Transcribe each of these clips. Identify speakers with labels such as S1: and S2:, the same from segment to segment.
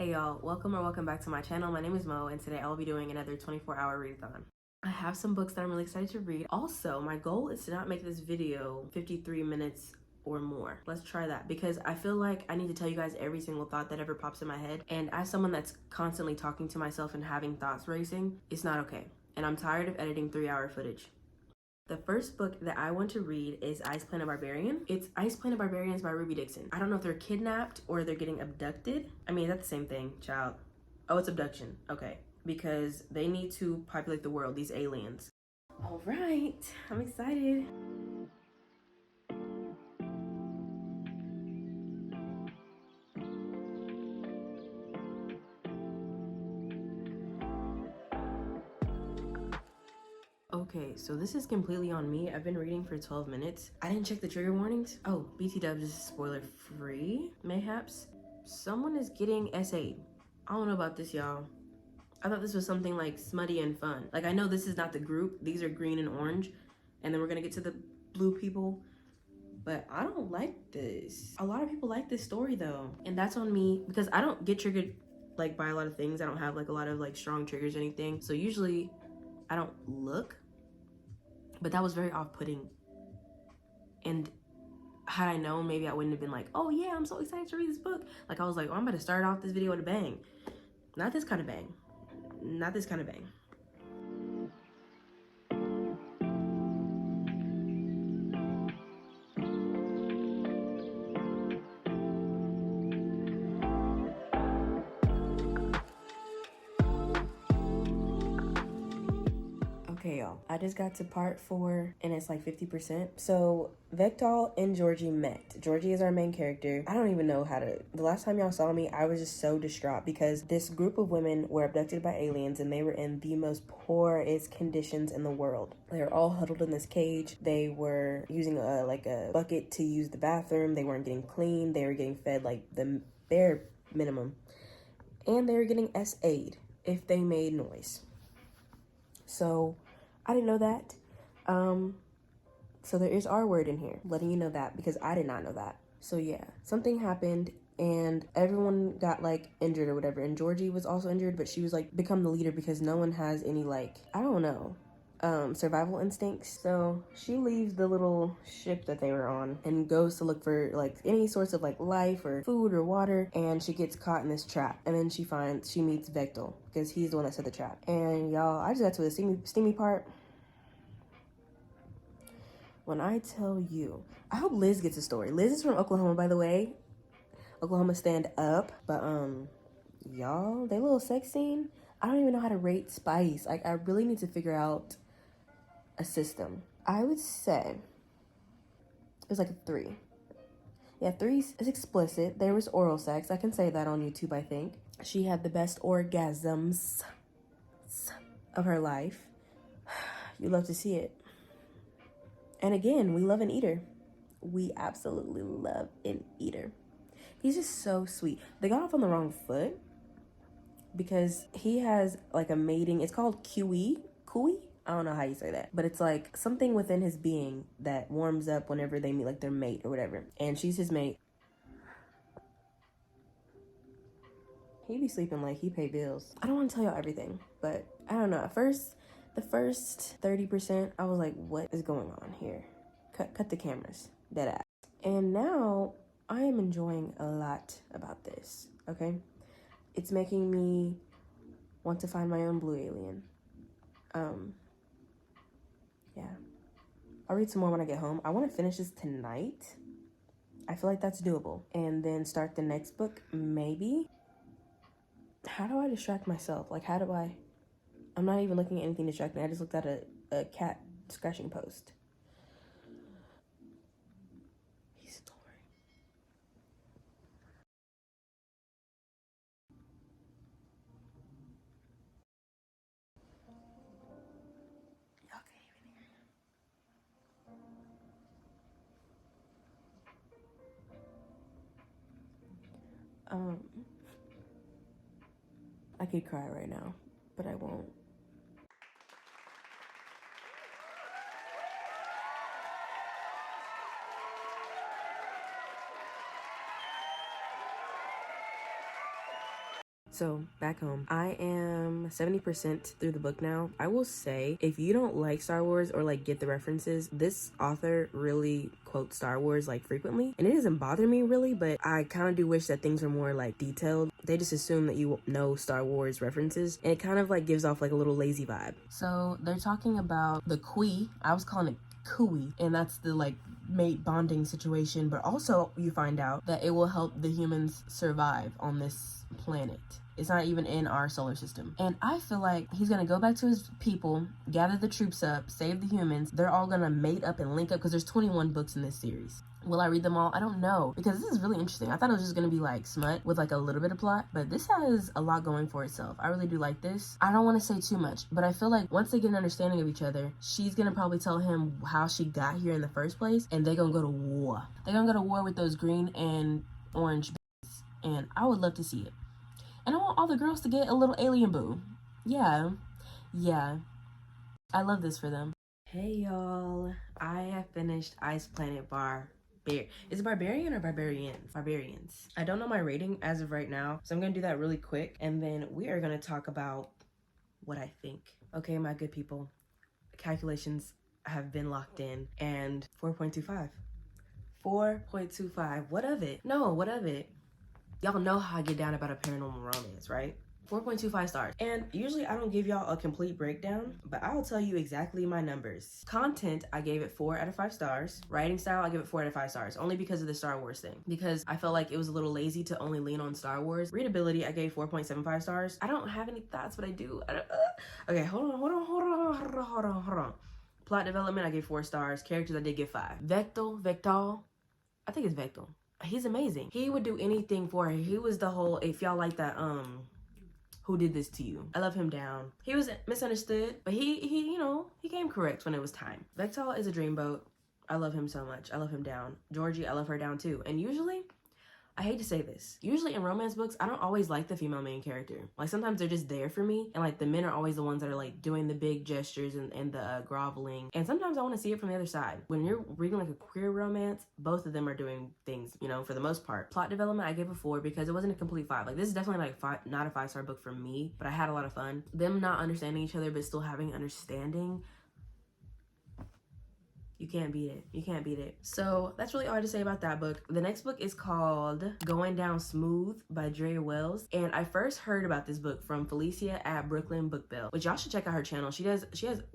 S1: Hey y'all, welcome back to my channel. My name is Mo, and today I'll be doing another 24-hour readathon. I have some books that I'm really excited to read. Also, my goal is to not make this video 53 minutes or more. Let's try that, because I feel like I need to tell you guys every single thought that ever pops in my head. And as someone that's constantly talking to myself and having thoughts racing, it's not okay. And I'm tired of editing 3-hour footage. The first book that I want to read is Ice Planet Barbarian. It's Ice Planet Barbarians by Ruby Dixon. I don't know if they're kidnapped or they're getting abducted. I mean, that's the same thing, child. Oh, it's abduction. Okay. Because they need to populate the world, these aliens. All right, I'm excited. Okay, so this is completely on me. I've been reading for 12 minutes. I didn't check the trigger warnings. Oh, BT dubs is spoiler free, mayhaps. Someone is getting SA'd. I don't know about this, y'all. I thought this was something like smutty and fun. Like, I know this is not the group. These are green and orange. And then we're gonna get to the blue people. But I don't like this. A lot of people like this story though. And that's on me because I don't get triggered like by a lot of things. I don't have like a lot of like strong triggers or anything. So usually I don't look. But that was very off-putting. And had I known, maybe I wouldn't have been like, oh yeah, I'm so excited to read this book. Like, I was like, oh, I'm about to start off this video with a bang. Not this kind of bang. Not this kind of bang. Okay, y'all, I just got to part 4 and it's like 50%. So Vectal and Georgie met. Georgie is our main character. I don't even know how to, the last time y'all saw me, I was just so distraught because this group of women were abducted by aliens and they were in the most poorest conditions in the world. They were all huddled in this cage. They were using like a bucket to use the bathroom. They weren't getting clean. They were getting fed like the bare minimum. And they were getting SA'd if they made noise. So I didn't know that. So there is R word in here, letting you know that because I did not know that. So yeah, something happened and everyone got like injured or whatever. And Georgie was also injured, but she was like become the leader because no one has any like, I don't know, survival instincts. So she leaves the little ship that they were on and goes to look for like any sorts of like life or food or water, and she gets caught in this trap. And then she meets Vectal because he's the one that set the trap. And y'all, I just got to the steamy part. When I tell you, I hope Liz gets a story. Liz is from Oklahoma, by the way. Oklahoma stand up. But y'all, their little sex scene, I don't even know how to rate spice. Like, I really need to figure out a system. I would say it was like a 3. Yeah, 3 is explicit. There was oral sex. I can say that on YouTube, I think. She had the best orgasms of her life. You love to see it. And again, we love an eater. We absolutely love an eater. He's just so sweet. They got off on the wrong foot because he has like a mating. It's called Kui. I don't know how you say that, but it's like something within his being that warms up whenever they meet like their mate or whatever. And she's his mate. He be sleeping like he pay bills. I don't want to tell y'all everything, but I don't know. At first, the first 30%, I was like, what is going on here? Cut the cameras, dead ass. And now I am enjoying a lot about this, okay? It's making me want to find my own blue alien. Yeah. I'll read some more when I get home. I want to finish this tonight. I feel like that's doable. And then start the next book, maybe. How do I distract myself? Like, how do I... I'm not even looking at anything distracting. I just looked at a cat scratching post. He's snoring. Y'all can't even hear him. I could cry right now, but I won't. So back home, I am 70% through the book now. I will say, if you don't like Star Wars or like get the references, this author really quotes Star Wars like frequently, and it doesn't bother me really, but I kind of do wish that things were more like detailed. They just assume that you know Star Wars references, and it kind of like gives off like a little lazy vibe. So they're talking about the Kui. I was calling it Kui, and that's the like mate bonding situation, but also you find out that it will help the humans survive on this planet. It's not even in our solar system. And I feel like he's gonna go back to his people, gather the troops up, save the humans. They're all gonna mate up and link up because there's 21 books in this series. Will I read them all? I don't know, because this is really interesting. I thought it was just gonna be like smut with like a little bit of plot, but this has a lot going for itself. I really do like this. I don't want to say too much, but I feel like once they get an understanding of each other, she's gonna probably tell him how she got here in the first place, and they're gonna go to war. They're gonna go to war with those green and orange bees, and I would love to see it. And I want all the girls to get a little alien boo. Yeah. I love this for them. Hey y'all, I have finished Ice Planet Is it Barbarian or Barbarians? Barbarians. I don't know my rating as of right now, so I'm gonna do that really quick, and then we are gonna talk about what I think. Okay, my good people, calculations have been locked in, and 4.25. 4.25, what of it? No, what of it? Y'all know how I get down about a paranormal romance, right? 4.25 stars. And usually I don't give y'all a complete breakdown, but I'll tell you exactly my numbers. Content, I gave it 4 out of 5 stars. Writing style, I give it 4 out of 5 stars, only because of the Star Wars thing. Because I felt like it was a little lazy to only lean on Star Wars. Readability, I gave 4.75 stars. I don't have any thoughts, but I do. Okay, hold on. Plot development, I gave 4 stars. Characters, I did give 5. Vectal, I think it's Vectal. He's amazing. He would do anything for her. He was the whole, if y'all like that, who did this to you? I love him down. He was misunderstood, but he you know, he came correct when it was time. Vectal is a dreamboat. I love him so much. I love him down. Georgie, I love her down too. And usually, I hate to say this, usually in romance books, I don't always like the female main character. Like sometimes they're just there for me, and like the men are always the ones that are like doing the big gestures and the groveling. And sometimes I want to see it from the other side. When you're reading like a queer romance, both of them are doing things, you know, for the most part. Plot development, I gave a 4 because it wasn't a complete 5. Like this is definitely like not a 5-star book for me, but I had a lot of fun. Them not understanding each other, but still having understanding. You can't beat it. You can't beat it. So that's really all I have to say about that book. The next book is called Going Down Smooth by Drea Wells. And I first heard about this book from Felicia at Brooklyn Book Bell, which y'all should check out her channel. She has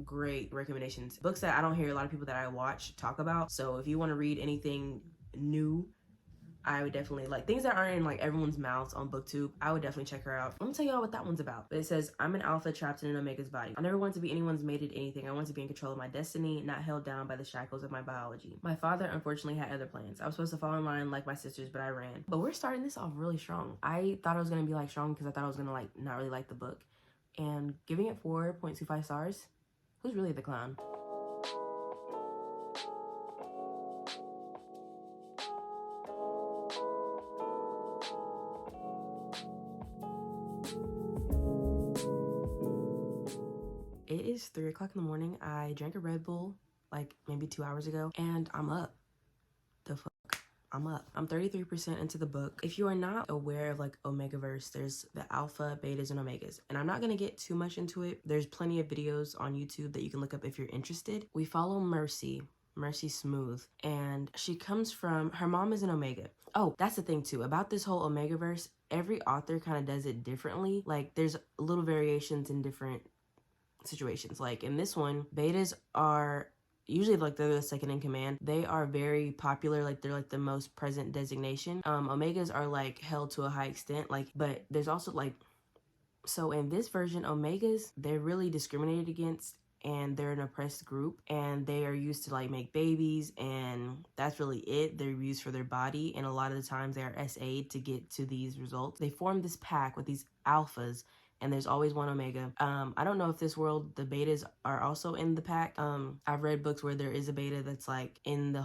S1: great recommendations. Books that I don't hear a lot of people that I watch talk about. So if you want to read anything new, I would definitely, like things that aren't in like everyone's mouths on BookTube, I would definitely check her out. Let me tell y'all what that one's about. It says, I'm an alpha trapped in an omega's body. I never want to be anyone's mated anything. I want to be in control of my destiny, not held down by the shackles of my biology. My father unfortunately had other plans. I was supposed to follow in line like my sisters, but I ran. But we're starting this off really strong. I thought it was gonna be like strong because I thought I was gonna like not really like the book. And giving it 4.25 stars, who's really the clown? It is 3 o'clock in the morning. I drank a Red Bull like maybe 2 hours ago, and I'm up. The fuck? I'm up. I'm 33% into the book. If you are not aware of like Omegaverse, there's the alpha, betas, and omegas. And I'm not gonna get too much into it. There's plenty of videos on YouTube that you can look up if you're interested. We follow Mercy Smooth, and she comes from, her mom is an omega. Oh, that's the thing too about this whole Omegaverse. Every author kind of does it differently. Like there's little variations in different situations. Like in this one, betas are usually like they're the second in command. They are very popular, like they're like the most present designation. Omegas are like held to a high extent, like, but there's also like, so in this version, omegas, they're really discriminated against, and they're an oppressed group, and they are used to like make babies, and that's really it. They're used for their body, and a lot of the times they are SA'd to get to these results. They form this pack with these alphas, and there's always one omega. I don't know if this world the betas are also in the pack. I've read books where there is a beta that's like in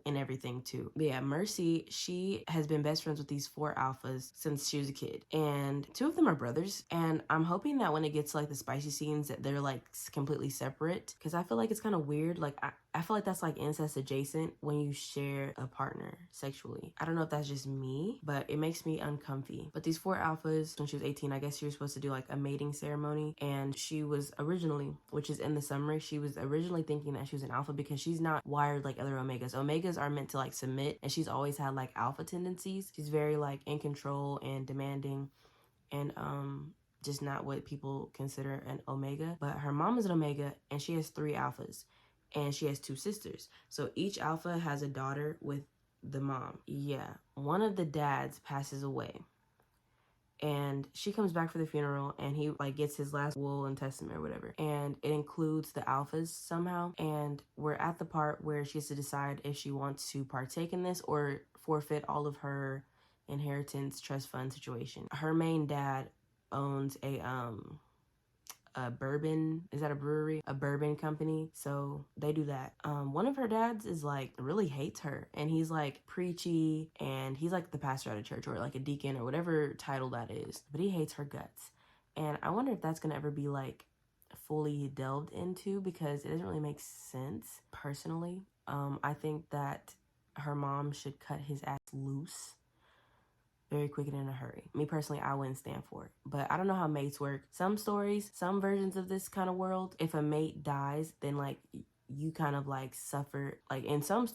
S1: everything too. But yeah, Mercy, she has been best friends with these 4 alphas since she was a kid, and 2 of them are brothers. And I'm hoping that when it gets to like the spicy scenes that they're like completely separate, because I feel like it's kind of weird. Like I feel like that's like incest adjacent when you share a partner sexually. I don't know if that's just me, but it makes me uncomfy. But these 4 alphas, when she was 18, I guess she was supposed to do like a mating ceremony, and she was originally, which is in the summary, she was originally thinking that she was an alpha because she's not wired like other omegas. Omegas are meant to like submit, and she's always had like alpha tendencies. She's very like in control and demanding, and just not what people consider an omega. But her mom is an omega, and she has 3 alphas, and she has 2 sisters. So each alpha has a daughter with the mom. Yeah, one of the dads passes away, and she comes back for the funeral, and he like gets his last will and testament or whatever, and it includes the alphas somehow. And we're at the part where she has to decide if she wants to partake in this or forfeit all of her inheritance trust fund situation. Her main dad owns a bourbon, is that a brewery? A bourbon company. So they do that. One of her dads is like really hates her, and he's like preachy, and he's like the pastor at a church or like a deacon or whatever title that is, but he hates her guts. And I wonder if that's gonna ever be like fully delved into, because it doesn't really make sense personally. I think that her mom should cut his ass loose very quick and in a hurry. Me personally, I wouldn't stand for it. But I don't know how mates work. Some stories, some versions of this kind of world, if a mate dies, then like you kind of like suffer. Like in some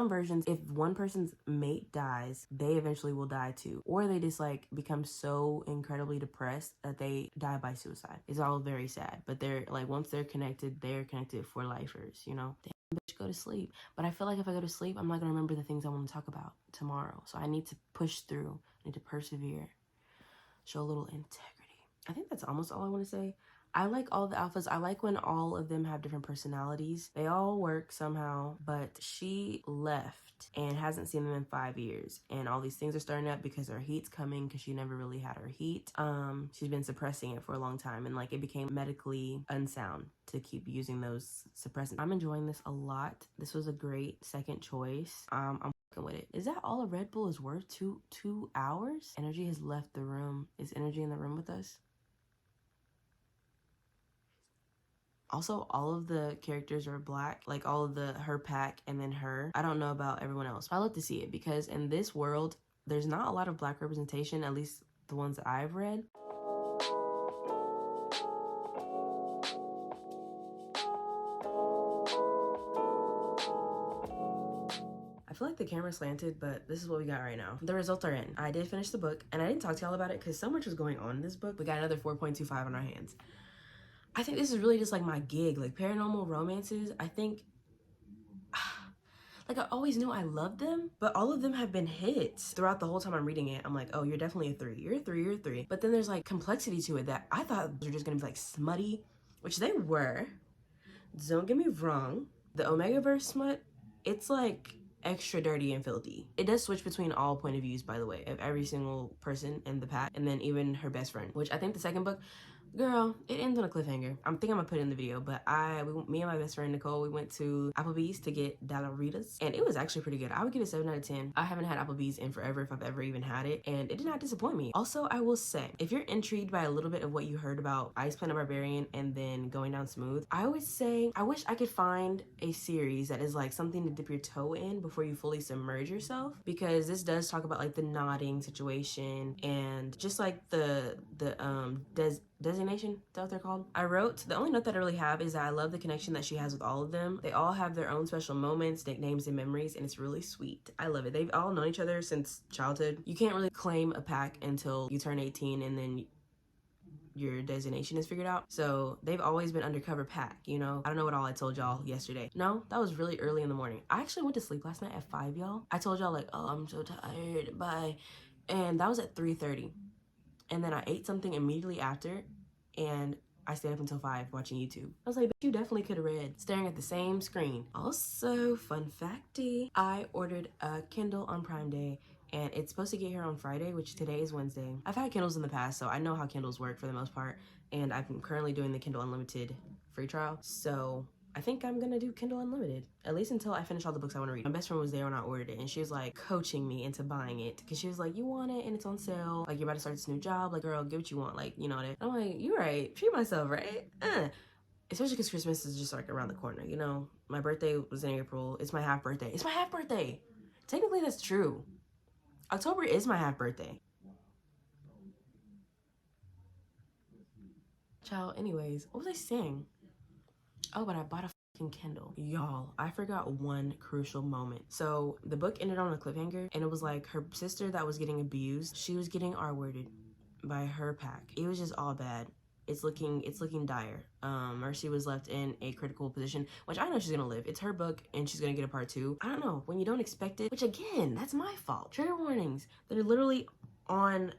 S1: versions, if one person's mate dies, they eventually will die too. Or they just like become so incredibly depressed that they die by suicide. It's all very sad. But they're like, once they're connected for lifers, you know? Bitch, go to sleep. But I feel like if I go to sleep, I'm not gonna remember the things I want to talk about tomorrow. So I need to push through. I need to persevere. Show a little integrity. I think that's almost all I want to say. I like all the alphas. I like when all of them have different personalities. They all work somehow, but she left and hasn't seen them in 5 years. And all these things are starting up because her heat's coming, because she never really had her heat. She's been suppressing it for a long time, and like it became medically unsound to keep using those suppressants. I'm enjoying this a lot. This was a great second choice. I'm with it. Is that all a Red Bull is worth? Two hours? Energy has left the room. Is Energy in the room with us? Also, all of the characters are black, like all of her pack and then her. I don't know about everyone else, but I love to see it because in this world, there's not a lot of black representation, at least the ones that I've read. I feel like the camera's slanted, but this is what we got right now. The results are in. I did finish the book, and I didn't talk to y'all about it because so much was going on in this book. We got another 4.25 on our hands. I think this is really just like my gig, like paranormal romances. I think, like I always knew I loved them, but all of them have been hits. Throughout the whole time I'm reading it, I'm like, oh, you're definitely a 3. You're a 3, you're a 3. But then there's like complexity to it that I thought they were just gonna be like smutty, which they were. Don't get me wrong. The Omegaverse smut, it's like extra dirty and filthy. It does switch between all point of views, by the way, of every single person in the pack, and then even her best friend, which I think the second book, girl, it ends on a cliffhanger. I'm gonna put it in the video, but me and my best friend Nicole, we went to Applebee's to get Dollaritas, and it was actually pretty good. I would give it a 7 out of 10. I haven't had Applebee's in forever, if I've ever even had it, and it did not disappoint me. Also, I will say, if you're intrigued by a little bit of what you heard about Ice Planet Barbarian and then Going Down Smooth, I always say, I wish I could find a series that is like something to dip your toe in before you fully submerge yourself, because this does talk about like the nodding situation and just like the designation, is that what they're called? I wrote, the only note that I really have is that I love the connection that she has with all of them. They all have their own special moments, nicknames, and memories, and it's really sweet. I love it. They've all known each other since childhood. You can't really claim a pack until you turn 18 and then your designation is figured out. So they've always been undercover pack, you know? I don't know what all I told y'all yesterday. No, that was really early in the morning. I actually went to sleep last night at 5, y'all. I told y'all like, oh, I'm so tired, bye. And that was at 3:30. And then I ate something immediately after, and I stayed up until 5 watching YouTube. I was like, you definitely could have read staring at the same screen. Also, fun facty, I ordered a Kindle on Prime Day, and it's supposed to get here on Friday, which today is Wednesday. I've had Kindles in the past, so I know how Kindles work for the most part, and I'm currently doing the Kindle Unlimited free trial, so I think I'm gonna do Kindle Unlimited, at least until I finish all the books I want to read. My best friend was there when I ordered it, and she was like coaching me into buying it, because she was like, you want it and it's on sale, like you're about to start this new job, like girl, get what you want, like, you know that. I'm like, you're right, treat myself, right? especially because Christmas is just like around the corner, you know? My birthday was in April. It's my half birthday. It's my half birthday. Technically, that's true. October is my half birthday. Child, anyways, what was I saying? Oh, but I bought a fucking Kindle. Y'all, I forgot one crucial moment. So the book ended on a cliffhanger, and it was like her sister that was getting abused, she was getting R-worded by her pack. It was just all bad. It's looking dire. Mercy was left in a critical position, which I know she's gonna live. It's her book and she's gonna get a part 2. I don't know, when you don't expect it, which again, that's my fault. Trigger warnings, they're literally on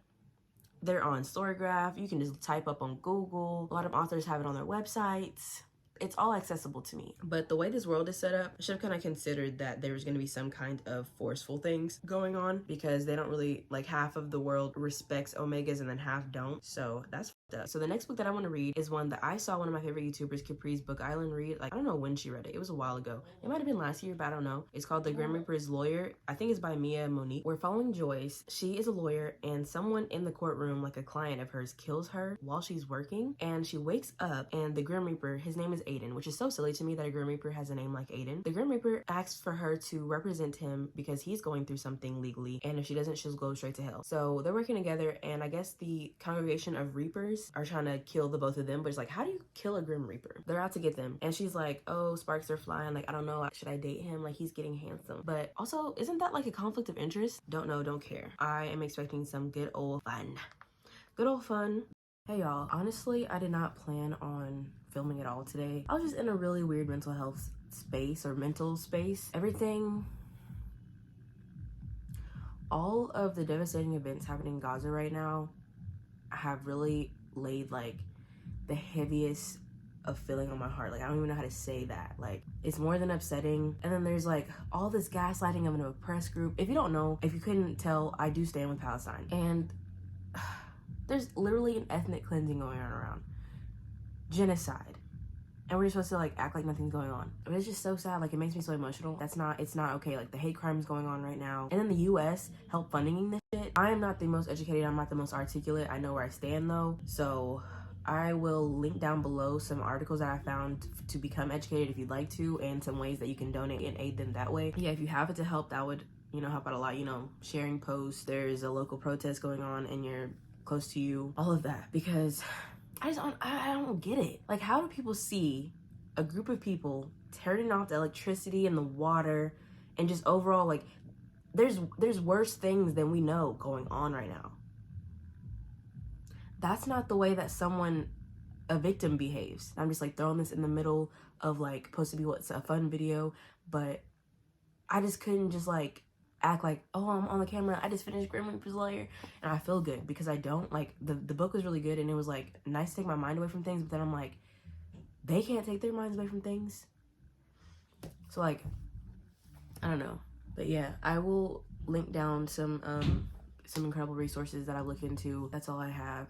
S1: Storygraph. You can just type up on Google. A lot of authors have it on their websites. It's all accessible to me. But the way this world is set up, I should have kind of considered that there was going to be some kind of forceful things going on, because they don't really, like, half of the world respects omegas and then half don't. So that's fucked up. So the next book that I want to read is one that I saw one of my favorite YouTubers, Capri's Book Island, read. Like, I don't know when she read it. It was a while ago. It might have been last year, but I don't know. It's called The Grim Reaper's Lawyer. I think it's by Mia Monique. We're following Joyce. She is a lawyer, and someone in the courtroom, like a client of hers, kills her while she's working, and she wakes up, and the Grim Reaper, his name is Aiden, which is so silly to me that a Grim Reaper has a name like Aiden. The Grim Reaper asks for her to represent him because he's going through something legally, and if she doesn't, she'll go straight to hell. So they're working together, and I guess the congregation of Reapers are trying to kill the both of them, but it's like, how do you kill a Grim Reaper? They're out to get them, and she's like, oh, sparks are flying, like, I don't know, should I date him? Like, he's getting handsome. But also, isn't that like a conflict of interest? Don't know, don't care. I am expecting some good old fun. Good old fun. Hey y'all, honestly, I did not plan on filming at all today. I was just in a really weird mental health space, or mental space. All of the devastating events happening in Gaza right now have really laid like the heaviest of feeling on my heart. Like, I don't even know how to say that. Like, it's more than upsetting. And then there's like all this gaslighting of an oppressed group. If you don't know, if you couldn't tell, I do stand with Palestine. And there's literally an ethnic cleansing going on around. Genocide. And we're just supposed to like act like nothing's going on. But it's just so sad. Like, it makes me so emotional. It's not okay. Like, the hate crimes going on right now. And then the US help funding this shit. I am not the most educated. I'm not the most articulate. I know where I stand though. So I will link down below some articles that I found to become educated if you'd like to, and some ways that you can donate and aid them that way. Yeah, if you have it to help, that would, you know, help out a lot. You know, sharing posts. There's a local protest going on and you're close to you. All of that. Because I don't get it. Like, how do people see a group of people turning off the electricity and the water, and just overall, like, there's worse things than we know going on right now. That's not the way that a victim behaves. I'm just like throwing this in the middle of like supposed to be what's a fun video, but I just couldn't just like act like, oh, I'm on the camera, I just finished Grim Reaper's Lawyer, and I feel good, because I don't. Like, the book was really good, and it was like nice to take my mind away from things, but then I'm like, they can't take their minds away from things. So like, I don't know. But yeah, I will link down some incredible resources that I've looked into. That's all I have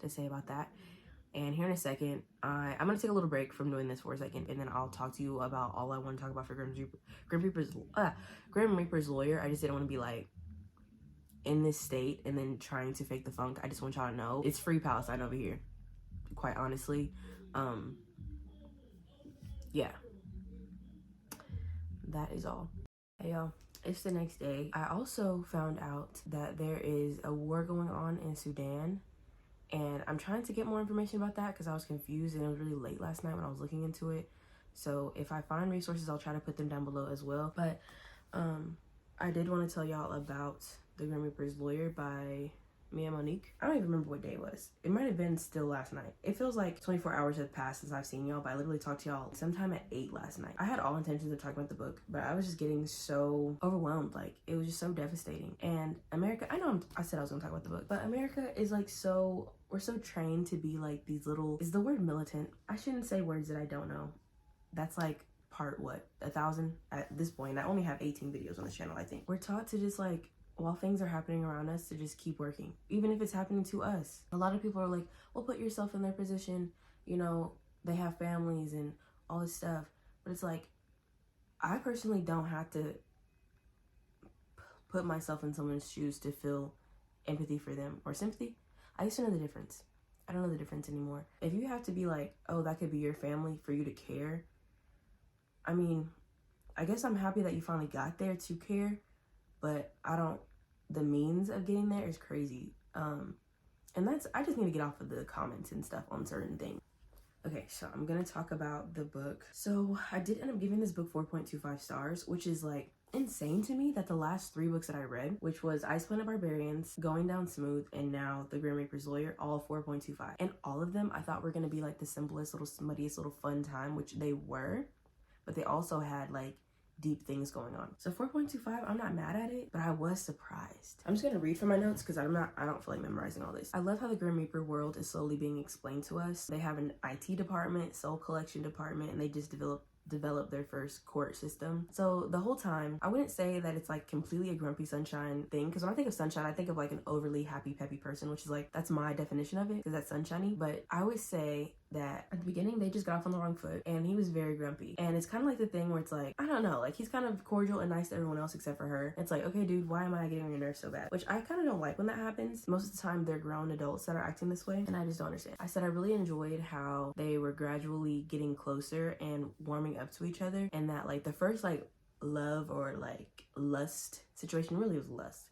S1: to say about that. And here in a second, I'm gonna take a little break from doing this for a second, and then I'll talk to you about all I want to talk about for Grim Reaper's Lawyer. I just didn't want to be like in this state and then trying to fake the funk. I just want y'all to know it's free Palestine over here, quite honestly. Yeah, that is all. Hey y'all, it's the next day. I also found out that there is a war going on in Sudan, and I'm trying to get more information about that because I was confused, and it was really late last night when I was looking into it. So if I find resources, I'll try to put them down below as well. But I did want to tell y'all about The Grim Reaper's Lawyer by Mia Monique. I don't even remember what day it was. It might have been still last night. It feels like 24 hours have passed since I've seen y'all, but I literally talked to y'all sometime at 8 last night. I had all intentions of talking about the book, but I was just getting so overwhelmed. Like, it was just so devastating. And America, I said I was gonna talk about the book, but America is like we're so trained to be like these little, is the word militant? I shouldn't say words that I don't know. That's like part 1,000 at this point. I only have 18 videos on this channel, I think. We're taught to just like, while things are happening around us, to just keep working, even if it's happening to us. A lot of people are like, well, put yourself in their position, you know, they have families and all this stuff. But it's like, I personally don't have to put myself in someone's shoes to feel empathy for them or sympathy. I used to know the difference. I don't know the difference anymore. If you have to be like, oh, that could be your family for you to care, I mean, I guess I'm happy that you finally got there to care, but the means of getting there is crazy. And I just need to get off of the comments and stuff on certain things. Okay, so I'm gonna talk about the book. So I did end up giving this book 4.25 stars, which is like insane to me that the last 3 books that I read, which was Ice Planet Barbarians, Going Down Smooth, and now The Grim Reaper's Lawyer, all 4.25. And all of them I thought were gonna be like the simplest, little smuttiest, little fun time, which they were, but they also had like deep things going on. So 4.25, I'm not mad at it, but I was surprised. I'm just gonna read from my notes because I don't feel like memorizing all this. I love how the Grim Reaper world is slowly being explained to us. They have an IT department, soul collection department, and they just develop their first court system. So the whole time, I wouldn't say that it's like completely a grumpy sunshine thing, because when I think of sunshine, I think of like an overly happy peppy person, which is like, that's my definition of it, because that's sunshiny. But I would say that at the beginning they just got off on the wrong foot and he was very grumpy, and it's kind of like the thing where it's like, I don't know, like he's kind of cordial and nice to everyone else except for her. It's like, okay dude, why am I getting on your nerves so bad? Which I kind of don't like when that happens. Most of the time they're grown adults that are acting this way, and I just don't understand. I said I really enjoyed how they were gradually getting closer and warming up to each other, and that like the first like love or like lust situation, really was lust,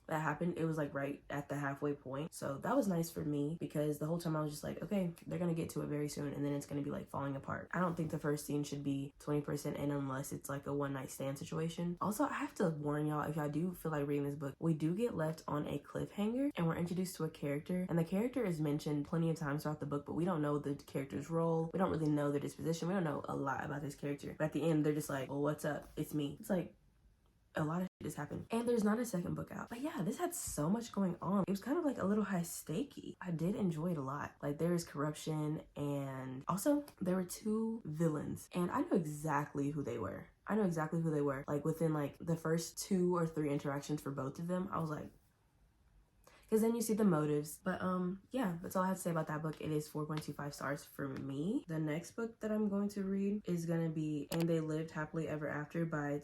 S1: that happened, it was like right at the halfway point. So that was nice for me, because the whole time I was just like, okay, they're gonna get to it very soon, and then it's gonna be like falling apart. I don't think the first scene should be 20% in unless it's like a one-night stand situation. Also, I have to warn y'all, if y'all do feel like reading this book, we do get left on a cliffhanger, and we're introduced to a character, and the character is mentioned plenty of times throughout the book, but we don't know the character's role. We don't really know their disposition. We don't know a lot about this character. But at the end, they're just like, well, what's up? It's me. It's like, a lot of shit has happened, and there's not a second book out. But yeah, this had so much going on. It was kind of like a little high stakey. I did enjoy it a lot. Like there is corruption, and also there were 2 villains, and I know exactly who they were. Like within like the first 2 or 3 interactions for both of them, I was like, because then you see the motives. But yeah, that's all I have to say about that book. It is 4.25 stars for me. The next book that I'm going to read is gonna be And They Lived Happily Ever After by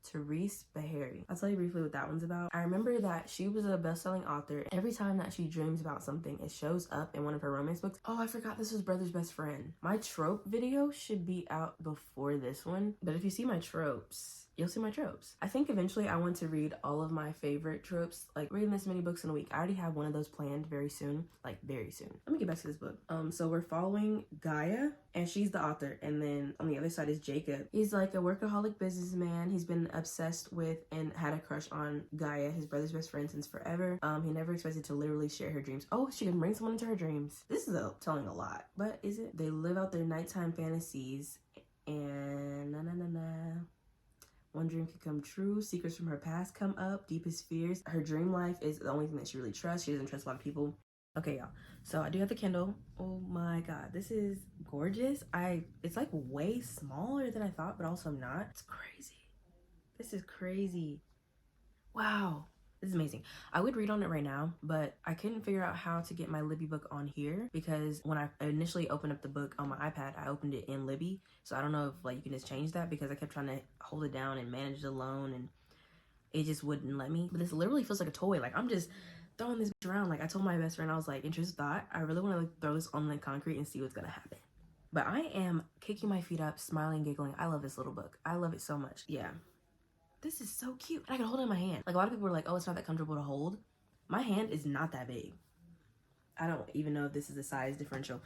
S1: Therese Beharry. I'll tell you briefly what that one's about. I remember that she was a best-selling author. Every time that she dreams about something, it shows up in one of her romance books. Oh, I forgot this was Brother's Best Friend. My trope video should be out before this one, but if you see my tropes, you'll see my tropes. I think eventually I want to read all of my favorite tropes, like reading this many books in a week. I already have one of those planned very soon, like very soon. Let me get back to this book. So we're following Gaia, and she's the author, and then on the other side is Jacob. He's like a workaholic businessman. He's been obsessed with and had a crush on Gaia, his brother's best friend, since forever. He never expected to literally share her dreams. Oh, she can bring someone into her dreams. This is telling a lot, but is it? They live out their nighttime fantasies, and one dream could come true. Secrets from her past come up. Deepest fears. Her dream life is the only thing that she really trusts. She doesn't trust a lot of people. Okay, y'all. So I do have the Kindle. Oh my god, this is gorgeous. It's like way smaller than I thought, but also not. It's crazy. This is crazy. Wow. This is amazing. I would read on it right now, but I couldn't figure out how to get my Libby book on here, because when I initially opened up the book on my iPad, I opened it in Libby. So I don't know if like you can just change that, because I kept trying to hold it down and manage it alone, and it just wouldn't let me. But this literally feels like a toy. Like I'm just throwing this bitch around. Like I told my best friend, I was like, intrusive thought, I really want to like throw this on the concrete and see what's gonna happen. But I am kicking my feet up, smiling, giggling. I love this little book. I love it so much. Yeah. This is so cute. I can hold it in my hand. Like a lot of people are like, oh, it's not that comfortable to hold. My hand is not that big. I don't even know if this is a size differential.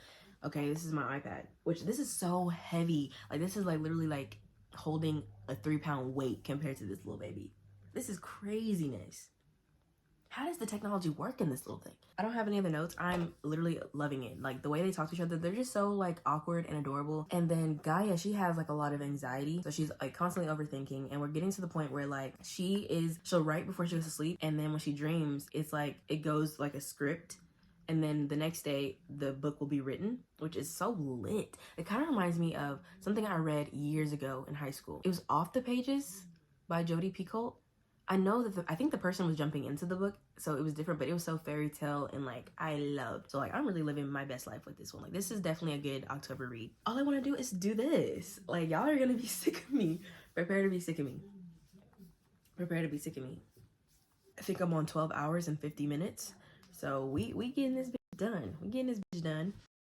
S1: Okay, this is my iPad, which this is so heavy. Like this is like literally like holding a 3-pound weight compared to this little baby. This is craziness. How does the technology work in this little thing? I don't have any other notes. I'm literally loving it. Like the way they talk to each other, they're just so like awkward and adorable. And then Gaia, she has like a lot of anxiety. So she's like constantly overthinking. And we're getting to the point where like she'll write before she goes to sleep. And then when she dreams, it's like it goes like a script. And then the next day, the book will be written, which is so lit. It kind of reminds me of something I read years ago in high school. It was Off the Pages by Jodi Picoult. I know that I think the person was jumping into the book, so it was different, but it was so fairy tale and like I loved. So like I'm really living my best life with this one. Like this is definitely a good October read. All I want to do is do this. Like y'all are gonna be sick of me. Prepare to be sick of me. Prepare to be sick of me. I think I'm on 12 hours and 50 minutes. So we getting this bitch done. We getting this bitch done.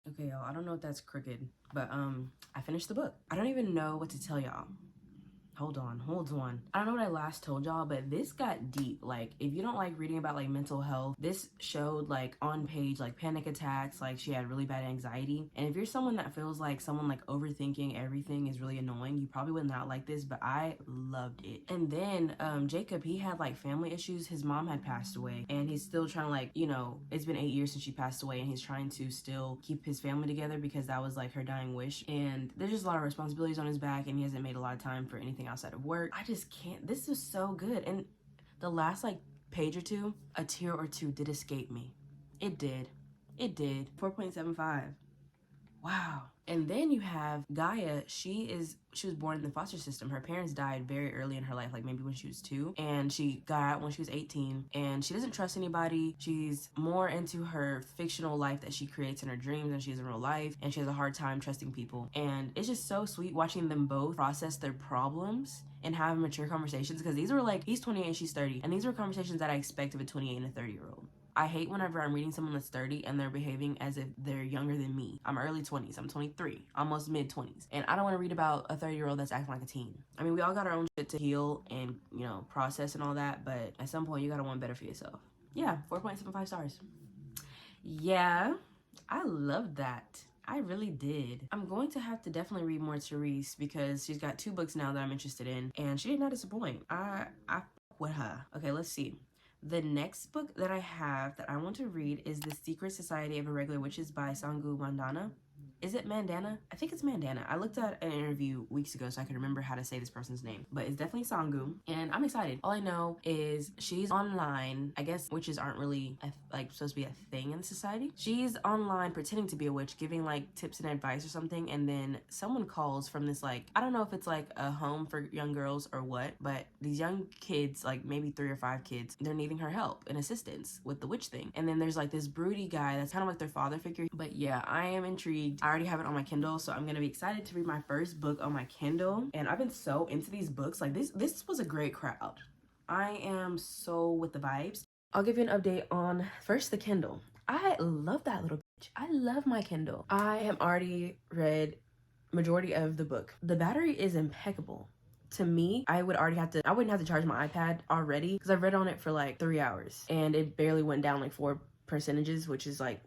S1: Okay, y'all, I don't know if that's crooked, but I finished the book. I don't even know what to tell y'all. Hold on. I don't know what I last told y'all, but this got deep. Like, if you don't like reading about like mental health, this showed like on page like panic attacks, like she had really bad anxiety. And if you're someone that feels like someone like overthinking everything is really annoying, you probably would not like this, but I loved it. And then Jacob, he had like family issues. His mom had passed away, and he's still trying to like, you know, it's been 8 years since she passed away, and he's trying to still keep his family together because that was like her dying wish. And there's just a lot of responsibilities on his back, and he hasn't made a lot of time for anything outside of work. I just can't. This was so good. And the last like page or two, a tear or two did escape me. It did. 4.75. Wow. And then you have Gaia. She was born in the foster system. Her parents died very early in her life, like maybe when she was 2, and she got out when she was 18, and she doesn't trust anybody. She's more into her fictional life that she creates in her dreams than she is in real life, and she has a hard time trusting people. And it's just so sweet watching them both process their problems and have mature conversations, because these were like, he's 28 and she's 30, and these were conversations that I expect of a 28 and a 30-year-old. I hate whenever I'm reading someone that's 30 and they're behaving as if they're younger than me. I'm early 20s. I'm 23, almost mid 20s. And I don't want to read about a 30-year-old that's acting like a teen. I mean, we all got our own shit to heal and, you know, process and all that. But at some point, you got to want better for yourself. Yeah, 4.75 stars. Yeah, I loved that. I really did. I'm going to have to definitely read more Therese because she's got 2 books now that I'm interested in. And she did not disappoint. I with her. Okay, let's see. The next book that I have that I want to read is The Secret Society of Irregular Witches by Sangu Mandana. Is it Mandana? I think it's Mandana. I looked at an interview weeks ago so I can remember how to say this person's name. But it's definitely Sangu. And I'm excited. All I know is she's online. I guess witches aren't really supposed to be a thing in society. She's online pretending to be a witch, giving like tips and advice or something. And then someone calls from this like, I don't know if it's like a home for young girls or what, but these young kids, like maybe 3 or 5 kids, they're needing her help and assistance with the witch thing. And then there's like this broody guy that's kind of like their father figure. But yeah, I am intrigued. I already have it on my Kindle, so I'm gonna be excited to read my first book on my Kindle. And I've been so into these books. Like this was a great crowd. I am so with the vibes. I'll give you an update on first the Kindle. I love that little bitch. I love my Kindle. I have already read majority of the book. The battery is impeccable. To me, I wouldn't have to charge my iPad already because I've read on it for like 3 hours and it barely went down like 4 percentages, which is like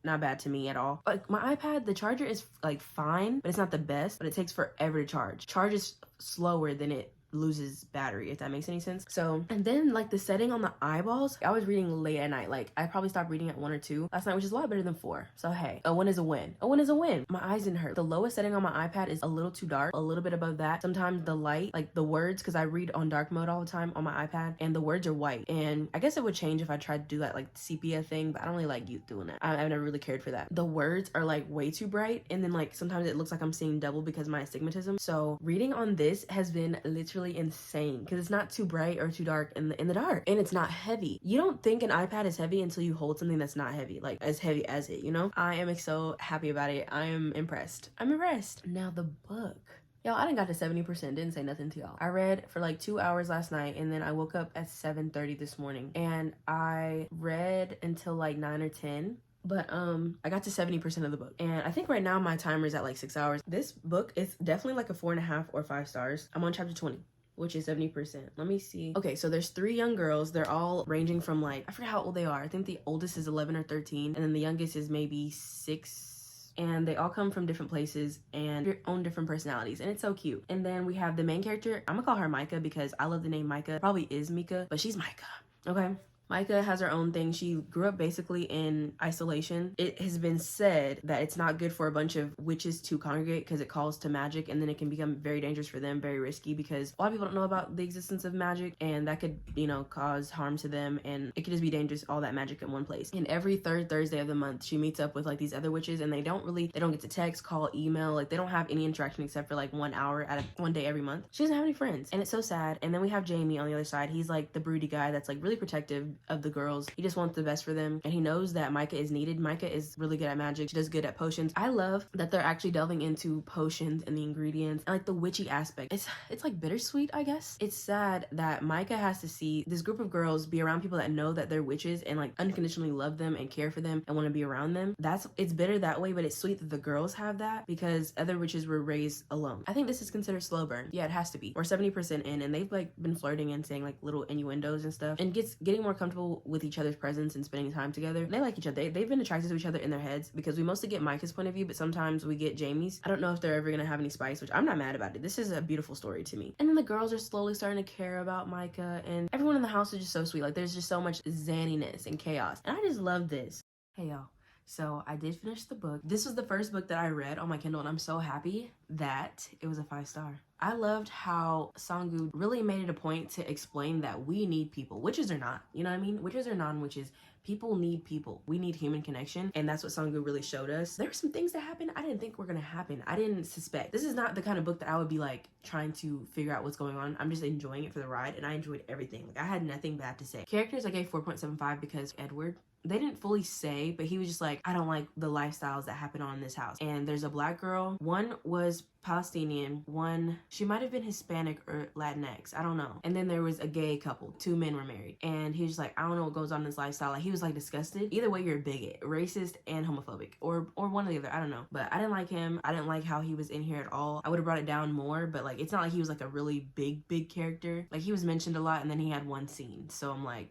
S1: not bad to me at all. Like my iPad, the charger is like fine, but it's not the best, but it takes forever to charge. Charge is slower than it loses battery, if that makes any sense. So, and then like the setting on the eyeballs, I was reading late at night. Like I probably stopped reading at 1 or 2 last night, which is a lot better than 4. So hey, a win is a win. A win is a win. My eyes didn't hurt. The lowest setting on my iPad is a little too dark, a little bit above that. Sometimes the light, like the words, because I read on dark mode all the time on my iPad, and the words are white. And I guess it would change if I tried to do that like sepia thing, but I don't really like you doing that. I've never really cared for that. The words are like way too bright, and then like sometimes it looks like I'm seeing double because of my astigmatism. So reading on this has been literally insane because it's not too bright or too dark in the dark, and it's not heavy. You don't think an iPad is heavy until you hold something that's not heavy, like as heavy as it, you know? I am so happy about it. I am impressed. I'm impressed. Now the book. Y'all, I done got to 70%, didn't say nothing to y'all. I read for like 2 hours last night, and then I woke up at 7:30 this morning, and I read until like 9 or 10. But I got to 70% of the book, and I think right now my timer is at like 6 hours. This book is definitely like a 4.5 or 5 stars. I'm on chapter 20, which is 70%. Let me see. Okay, so there's 3 young girls. They're all ranging from like, I forget how old they are. I think the oldest is 11 or 13, and then the youngest is maybe 6. And they all come from different places and own different personalities, and it's so cute. And then we have the main character. I'm gonna call her Micah because I love the name Micah. Probably is Mika, but she's Micah. Okay. Micah has her own thing. She grew up basically in isolation. It has been said that it's not good for a bunch of witches to congregate because it calls to magic, and then it can become very dangerous for them, very risky, because a lot of people don't know about the existence of magic, and that could, you know, cause harm to them, and it could just be dangerous, all that magic in one place. And every 3rd Thursday of the month, she meets up with like these other witches, and they don't get to text, call, email, like they don't have any interaction except for like 1 hour one day every month. She doesn't have any friends, and it's so sad. And then we have Jamie on the other side. He's like the broody guy that's like really protective, of the girls. He just wants the best for them, and he knows that Micah is needed. Micah is really good at magic. She does good at potions. I love that they're actually delving into potions and the ingredients and like the witchy aspect. It's like bittersweet, I guess. It's sad that Micah has to see this group of girls be around people that know that they're witches and like unconditionally love them and care for them and want to be around them. It's bitter that way, but it's sweet that the girls have that because other witches were raised alone. I think this is considered slow burn. Yeah, it has to be. We're 70% in, and they've like been flirting and saying like little innuendos and stuff, and getting more comfortable with each other's presence and spending time together. They like each other. They've been attracted to each other in their heads because we mostly get Micah's point of view, but sometimes we get Jamie's. I don't know if they're ever gonna have any spice, which I'm not mad about it. This is a beautiful story to me. And then the girls are slowly starting to care about Micah, and everyone in the house is just so sweet. Like there's just so much zaniness and chaos, and I just love this. Hey y'all, so I did finish the book. This was the first book that I read on my Kindle, and I'm so happy that it was a 5-star. I loved how Sangu really made it a point to explain that we need people, witches or not, you know what I mean? Witches or non-witches, people need people. We need human connection, and that's what Sangu really showed us. There were some things that happened I didn't think were gonna happen. I didn't suspect. This is not the kind of book that I would be like trying to figure out what's going on. I'm just enjoying it for the ride, and I enjoyed everything. Like I had nothing bad to say. Characters I gave 4.75 because Edward, they didn't fully say, but he was just like, I don't like the lifestyles that happen on this house. And there's a black girl. One was Palestinian. One, she might have been Hispanic or Latinx. I don't know. And then there was a gay couple. 2 men were married. And he was just like, I don't know what goes on in this lifestyle. Like he was like disgusted. Either way, you're a bigot, racist and homophobic, or one or the other. I don't know. But I didn't like him. I didn't like how he was in here at all. I would have brought it down more, but like it's not like he was like a really big character. Like he was mentioned a lot, and then he had one scene. So I'm like,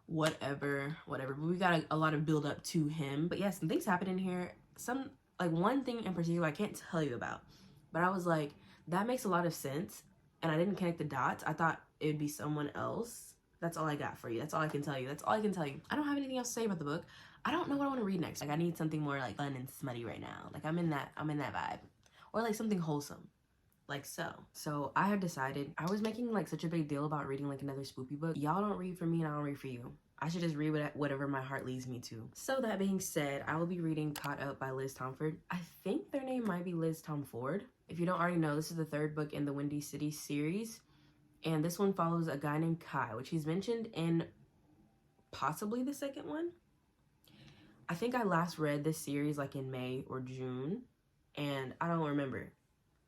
S1: whatever, but we got a lot of build up to him. But yeah, some things happen in here. Some, like one thing in particular I can't tell you about, but I was like, that makes a lot of sense, and I didn't connect the dots. I thought it would be someone else. That's all I got for you. That's all I can tell you. That's all I can tell you. I don't have anything else to say about the book. I don't know what I want to read next. Like I need something more like fun and smutty right now. Like I'm in that vibe, or like something wholesome. Like so I have decided, I was making like such a big deal about reading like another spoopy book. Y'all don't read for me, and I don't read for you. I should just read whatever my heart leads me to. So that being said, I will be reading Caught Up by Liz Tomford. I think their name might be Liz Tomford. If you don't already know, this is the 3rd book in the Windy City series, and this one follows a guy named Kai, which he's mentioned in possibly the 2nd one. I think I last read this series like in May or June, and I don't remember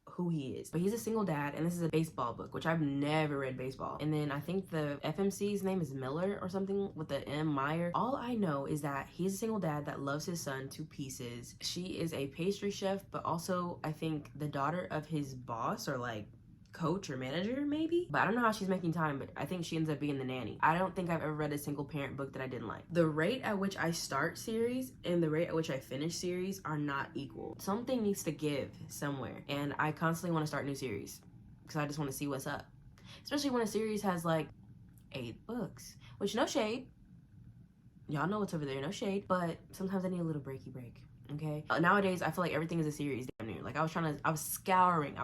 S1: who he is, but he's a single dad, and this is a baseball book, which I've never read baseball. And then I think the FMC's name is Miller or something with the M, Meyer. All I know is that he's a single dad that loves his son to pieces. She is a pastry chef, but also I think the daughter of his boss, or like coach or manager maybe, but I don't know how she's making time, but I think she ends up being the nanny. I don't think I've ever read a single parent book that I didn't like. The rate at which I start series and the rate at which I finish series are not equal. Something needs to give somewhere, and I constantly want to start new series because I just want to see what's up, especially when a series has like 8 books, which, no shade, y'all know what's over there, no shade, but sometimes I need a little break. Okay, nowadays I feel like everything is a series damn near. Like I was scouring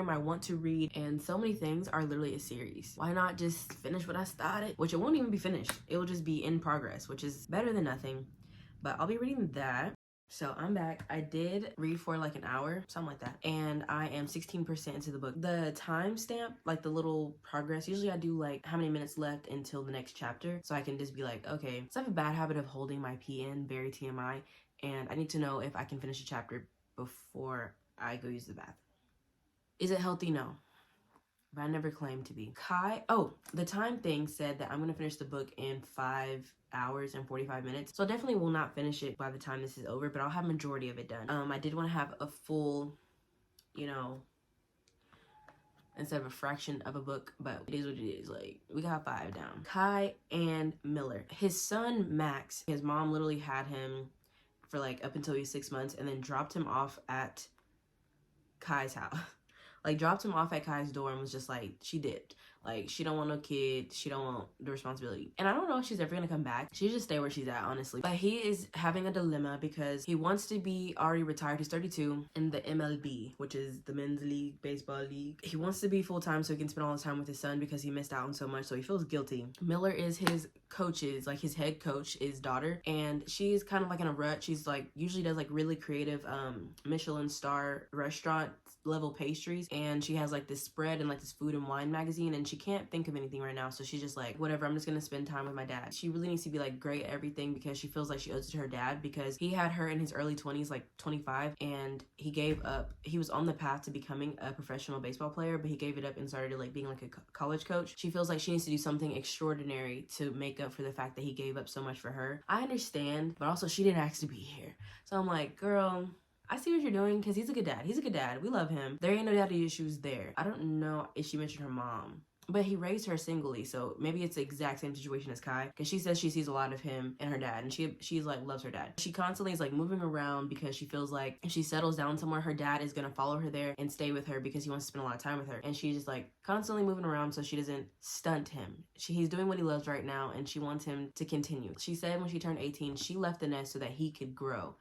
S1: my want to read, and so many things are literally a series. Why not just finish what I started? Which it won't even be finished, it will just be in progress, which is better than nothing. But I'll be reading that. So I'm back. I did read for like an hour, something like that, and I am 16% into the book. The timestamp, like the little progress, usually I do like how many minutes left until the next chapter, so I can just be like, okay. So I have a bad habit of holding my PN, very TMI, and I need to know if I can finish a chapter before I go use the bath. Is it healthy? No. But I never claimed to be. The time thing said that I'm gonna finish the book in 5 hours and 45 minutes. So I definitely will not finish it by the time this is over, but I'll have majority of it done. I did want to have a full, instead of a fraction of a book, but it is what it is. Like, we got 5 down. Kai and Miller. His son, Max, his mom literally had him for like up until he was 6 months, and then dropped him off at Kai's house. Like, dropped him off at Kai's door and was just like, she dipped. Like, she don't want no kid. She don't want the responsibility. And I don't know if she's ever gonna come back. She just stay where she's at, honestly. But he is having a dilemma because he wants to be already retired. He's 32 in the MLB, which is the Men's League Baseball League. He wants to be full-time so he can spend all his time with his son because he missed out on so much, so he feels guilty. Miller is his coach's, like his head coach, his daughter, and she's kind of like in a rut. She's like, usually does like really creative Michelin star restaurant level pastries, and she has like this spread and like this food and wine magazine, and she can't think of anything right now. So she's just like, whatever, I'm just gonna spend time with my dad. She really needs to be like great at everything because she feels like she owes it to her dad, because he had her in his early 20s, like 25, and he gave up. He was on the path to becoming a professional baseball player, but he gave it up and started like being like a college coach. She feels like she needs to do something extraordinary to make up for the fact that he gave up so much for her. I understand, but also she didn't ask to be here. So I'm like, girl, I see what you're doing, because he's a good dad. He's a good dad. We love him. There ain't no daddy issues there. I don't know if she mentioned her mom, but he raised her singly, so maybe it's the exact same situation as Kai, because she says she sees a lot of him and her dad, and she's like loves her dad. She constantly is like moving around because she feels like if she settles down somewhere, her dad is gonna follow her there and stay with her because he wants to spend a lot of time with her, and she's just like constantly moving around so she doesn't stunt him. He's doing what he loves right now, and she wants him to continue. She said when she turned 18, she left the nest so that he could grow.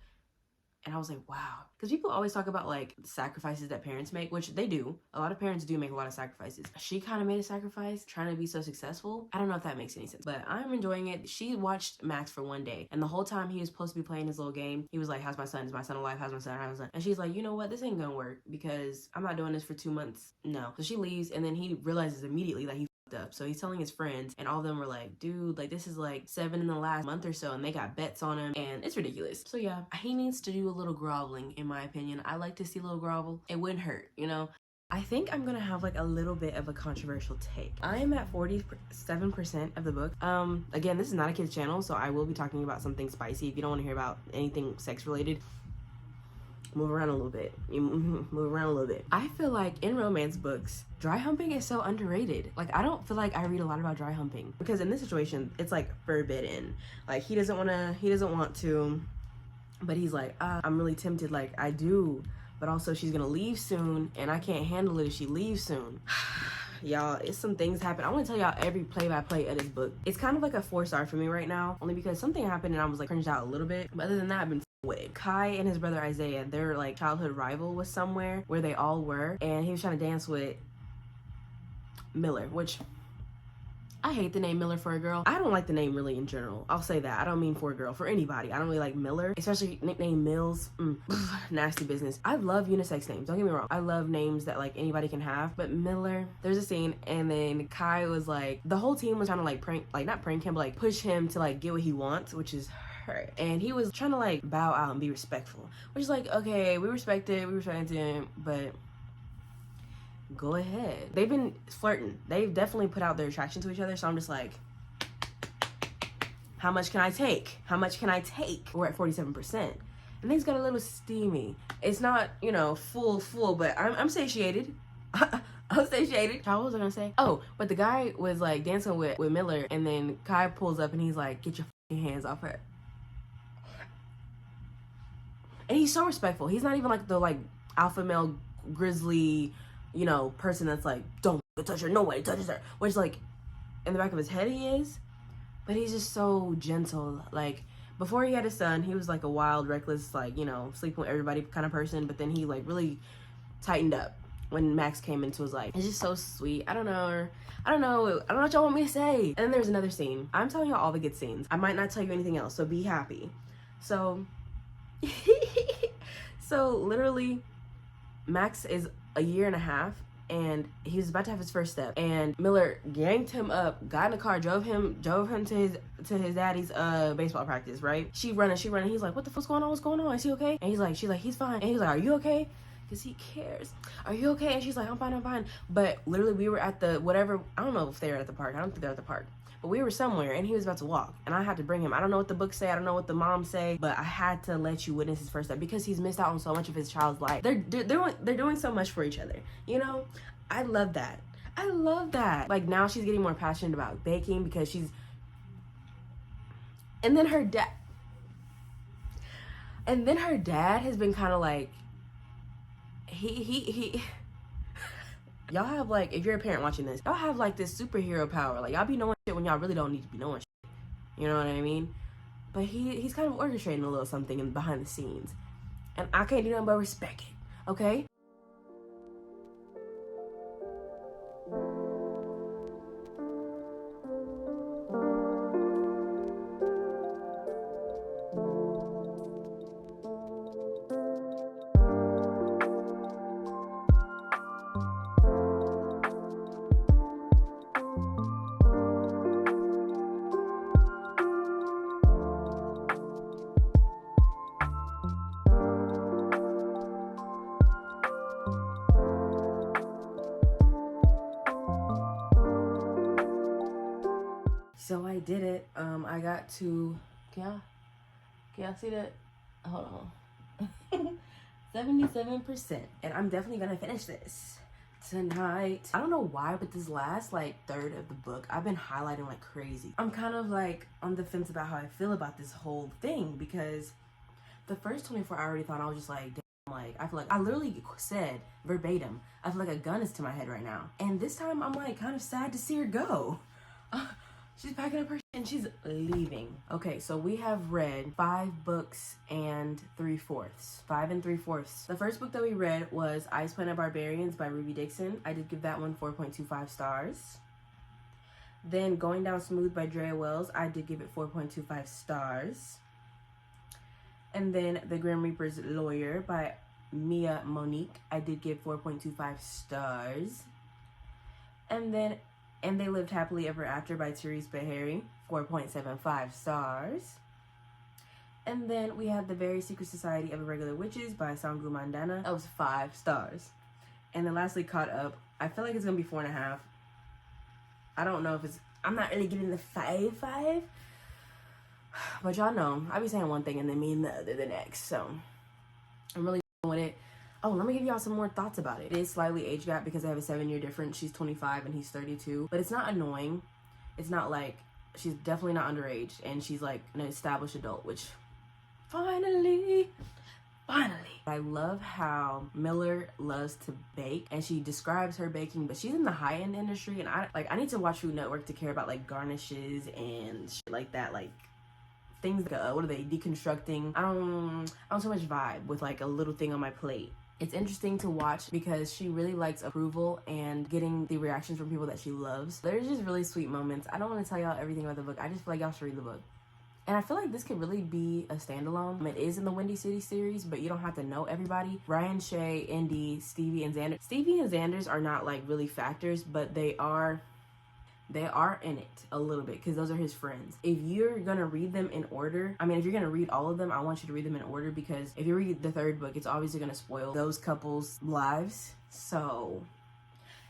S1: And I was like, wow. Because people always talk about like sacrifices that parents make, which they do. A lot of parents do make a lot of sacrifices. She kind of made a sacrifice trying to be so successful. I don't know if that makes any sense, but I'm enjoying it. She watched Max for one day, and the whole time he was supposed to be playing his little game, he was like, how's my son? Is my son alive? How's my son? How's my son? And she's like, you know what? This ain't gonna work because I'm not doing this for 2 months. No. So she leaves, and then he realizes immediately that he up. So he's telling his friends, and all of them were like, dude, like this is like 7 in the last month or so, and they got bets on him, and it's ridiculous. So yeah, he needs to do a little groveling, in my opinion. I like to see a little grovel. It wouldn't hurt, you know. I think I'm gonna have like a little bit of a controversial take. I am at 47% of the book. Again, this is not a kid's channel, so I will be talking about something spicy. If you don't want to hear about anything sex related, move around a little bit. Move around a little bit. I feel like in romance books, dry humping is so underrated. Like, I don't feel like I read a lot about dry humping, because in this situation, it's like forbidden. Like, he doesn't want to, but he's like, I'm really tempted. Like, I do, but also she's gonna leave soon, and I can't handle it if she leaves soon. Y'all, it's some things happen. I want to tell y'all every play-by-play of this book. It's kind of like a 4-star for me right now, only because something happened and I was like cringed out a little bit. But other than that, I've been with Kai and his brother Isaiah. Their like childhood rival was somewhere where they all were, and he was trying to dance with Miller, which I hate the name Miller for a girl. I don't like the name really in general. I'll say that. I don't mean for a girl, for anybody. I don't really like Miller, especially nickname Mills. Nasty business. I love unisex names. Don't get me wrong. I love names that like anybody can have, but Miller, there's a scene, and then Kai was like, the whole team was trying to like prank, like not prank him, but like push him to like get what he wants, which is her. And he was trying to like bow out and be respectful, which is like, okay, we respect him, but go ahead. They've been flirting. They've definitely put out their attraction to each other. So I'm just like, how much can I take? How much can I take? We're at 47%. And things got a little steamy. It's not, you know, full, but I'm satiated. I'm satiated. What was I gonna say? Oh, but the guy was like dancing with Miller, and then Kai pulls up and he's like, get your hands off her. And he's so respectful. He's not even like the like alpha male grizzly, you know, person that's like, don't touch her, nobody touches her, which like in the back of his head he is, but he's just so gentle. Like before he had his son, he was like a wild, reckless, like, you know, sleeping with everybody kind of person, but then he like really tightened up when Max came into his life. It's just so sweet. I don't know what y'all want me to say. And then there's another scene. I'm telling y'all all the good scenes. I might not tell you anything else, so be happy. So so literally Max is a year and a half, and he was about to have his first step, and Miller yanked him up, got in the car, drove him to his daddy's baseball practice, right? She running, he's like, what the fuck's going on, is he okay? And she's like, he's fine. And he's like, are you okay? Because he cares. Are you okay? And she's like, I'm fine. But literally we were at the whatever, I don't know if they were at the park, I don't think they're at the park, but we were somewhere, and he was about to walk, and I had to bring him. I don't know what the books say, I don't know what the moms say, but I had to let you witness his first step because he's missed out on so much of his child's life. They're doing so much for each other, you know? I love that. Like now she's getting more passionate about baking because she's, and then her dad has been kind of like, he y'all have like, if you're a parent watching this, y'all have like this superhero power. Like y'all be knowing shit when y'all really don't need to be knowing shit. You know what I mean? But he's kind of orchestrating a little something in behind the scenes. And I can't do nothing but respect it, okay? So I did it. I got to, can y'all see that? Hold on. 77%. And I'm definitely gonna finish this tonight. I don't know why, but this last like third of the book, I've been highlighting like crazy. I'm kind of like on the fence about how I feel about this whole thing, because the first 24 I already thought, I was just like, damn, like I feel like I literally said verbatim, I feel like a gun is to my head right now. And this time I'm like kind of sad to see her go. She's packing up her shit and she's leaving. Okay, so we have read 5 books and 3/4. 5 and 3/4. The first book that we read was Ice Planet Barbarians by Ruby Dixon. I did give that one 4.25 stars. Then Going Down Smooth by Drea Wells. I did give it 4.25 stars. And then The Grim Reaper's Lawyer by Mia Monique. I did give 4.25 stars. And then And They Lived Happily Ever After by Therese Beharry, 4.75 stars. And then we had The Very Secret Society of Irregular Witches by Sangu Mandana. That was 5 stars. And then lastly, Caught Up. I feel like it's gonna be 4.5. I don't know if it's, I'm not really giving the 5. But y'all know, I be saying one thing and then mean the other the next. So I'm really with it. Oh, let me give y'all some more thoughts about it. It is slightly age gap because I have a 7-year difference. She's 25 and he's 32. But it's not annoying. It's not like, she's definitely not underage. And she's like an established adult, which finally. I love how Miller loves to bake, and she describes her baking, but she's in the high-end industry, and I need to watch Food Network to care about like garnishes and shit like that, like things like what are they deconstructing. I don't so much vibe with like a little thing on my plate. It's interesting to watch because she really likes approval and getting the reactions from people that she loves. There's just really sweet moments. I don't want to tell y'all everything about the book. I just feel like y'all should read the book. And I feel like this could really be a standalone. It is in the Windy City series, but you don't have to know everybody. Ryan, Shay, Indy, Stevie, and Xander. Stevie and Xander's are not like really factors, but they are in it a little bit because those are his friends. If you're gonna read them in order, if you're gonna read all of them, I want you to read them in order, because if you read the 3rd book, it's obviously gonna spoil those couples' lives. So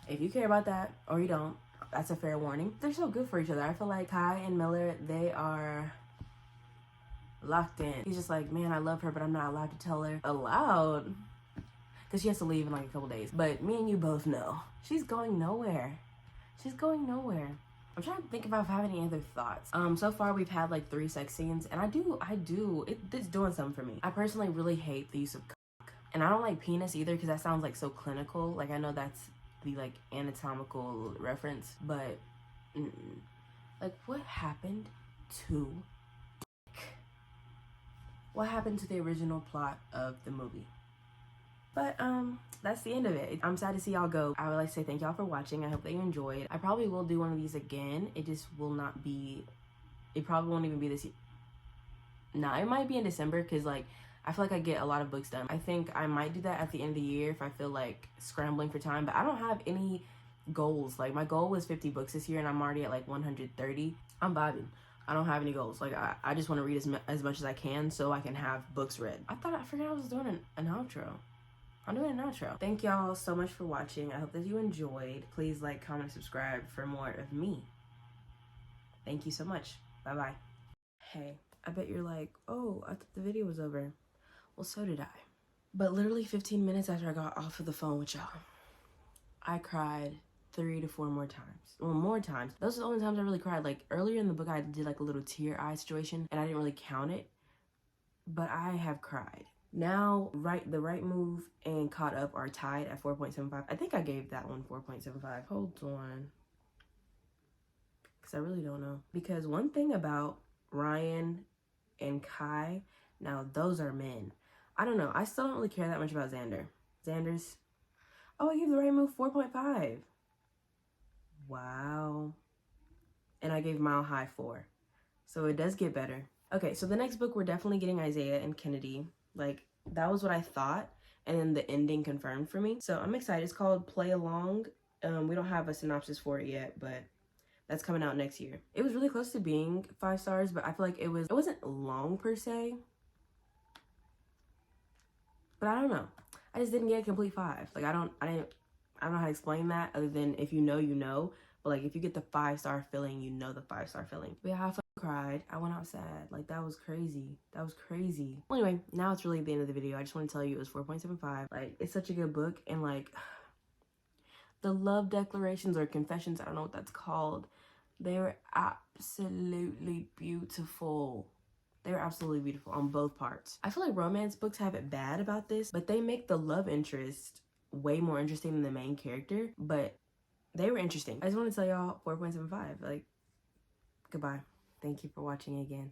S1: if you care about that or you don't, that's a fair warning. They're so good for each other. I feel like Kai and Miller, they are locked in. He's just like, man, I love her, but I'm not allowed to tell her aloud because she has to leave in like a couple days. But me and you both know she's going nowhere. She's going nowhere. I'm trying to think if I have any other thoughts. So far we've had like 3 sex scenes, and it's doing something for me. I personally really hate the use of cock, and I don't like penis either because that sounds like so clinical. Like I know that's the like anatomical reference, but like what happened to what happened to the original plot of the movie? But that's the end of it. I'm sad to see y'all go. I would like to say thank y'all for watching. I hope that you enjoyed. I probably will do one of these again. It just will not be, it probably won't even be this year. Nah, it might be in December because like I feel like I get a lot of books done. I think I might do that at the end of the year if I feel like scrambling for time, but I don't have any goals. Like my goal was 50 books this year and I'm already at like 130. I'm vibing. I don't have any goals. Like I just want to read as much as I can so I can have books read. I forgot I was doing an outro. I'm doing an outro. Thank y'all so much for watching. I hope that you enjoyed. Please like, comment, subscribe for more of me. Thank you so much. Bye-bye. Hey, I bet you're like, oh, I thought the video was over. Well, so did I. But literally 15 minutes after I got off of the phone with y'all, I cried 3 to 4 more times. Well, more times. Those are the only times I really cried. Like earlier in the book, I did like a little tear eye situation and I didn't really count it, but I have cried. Now, The Right Move and Caught Up are tied at 4.75. I think I gave that one 4.75. Hold on. Because I really don't know. Because one thing about Ryan and Kai, now those are men. I don't know. I still don't really care that much about Xander's. Oh, I gave The Right Move 4.5. Wow. And I gave Mile High 4. So it does get better. Okay, so the next book, we're definitely getting Isaiah and Kennedy. Like, that was what I thought, and then the ending confirmed for me. So I'm excited. It's called Play Along. We don't have a synopsis for it yet, but that's coming out next year. It was really close to being 5 stars, but I feel like it wasn't long per se. But I don't know. I just didn't get a complete 5. Like I don't know how to explain that other than if you know, you know. But like if you get the 5-star feeling, you know the 5-star feeling. But yeah, I fucking cried. I went out sad. Like that was crazy. That was crazy. Well, anyway, now it's really the end of the video. I just want to tell you it was 4.75. Like it's such a good book, and like the love declarations or confessions, I don't know what that's called, they were absolutely beautiful. They were absolutely beautiful on both parts. I feel like romance books have it bad about this, but they make the love interest way more interesting than the main character. But they were interesting. I just want to tell y'all 4.75. Like, goodbye. Thank you for watching again.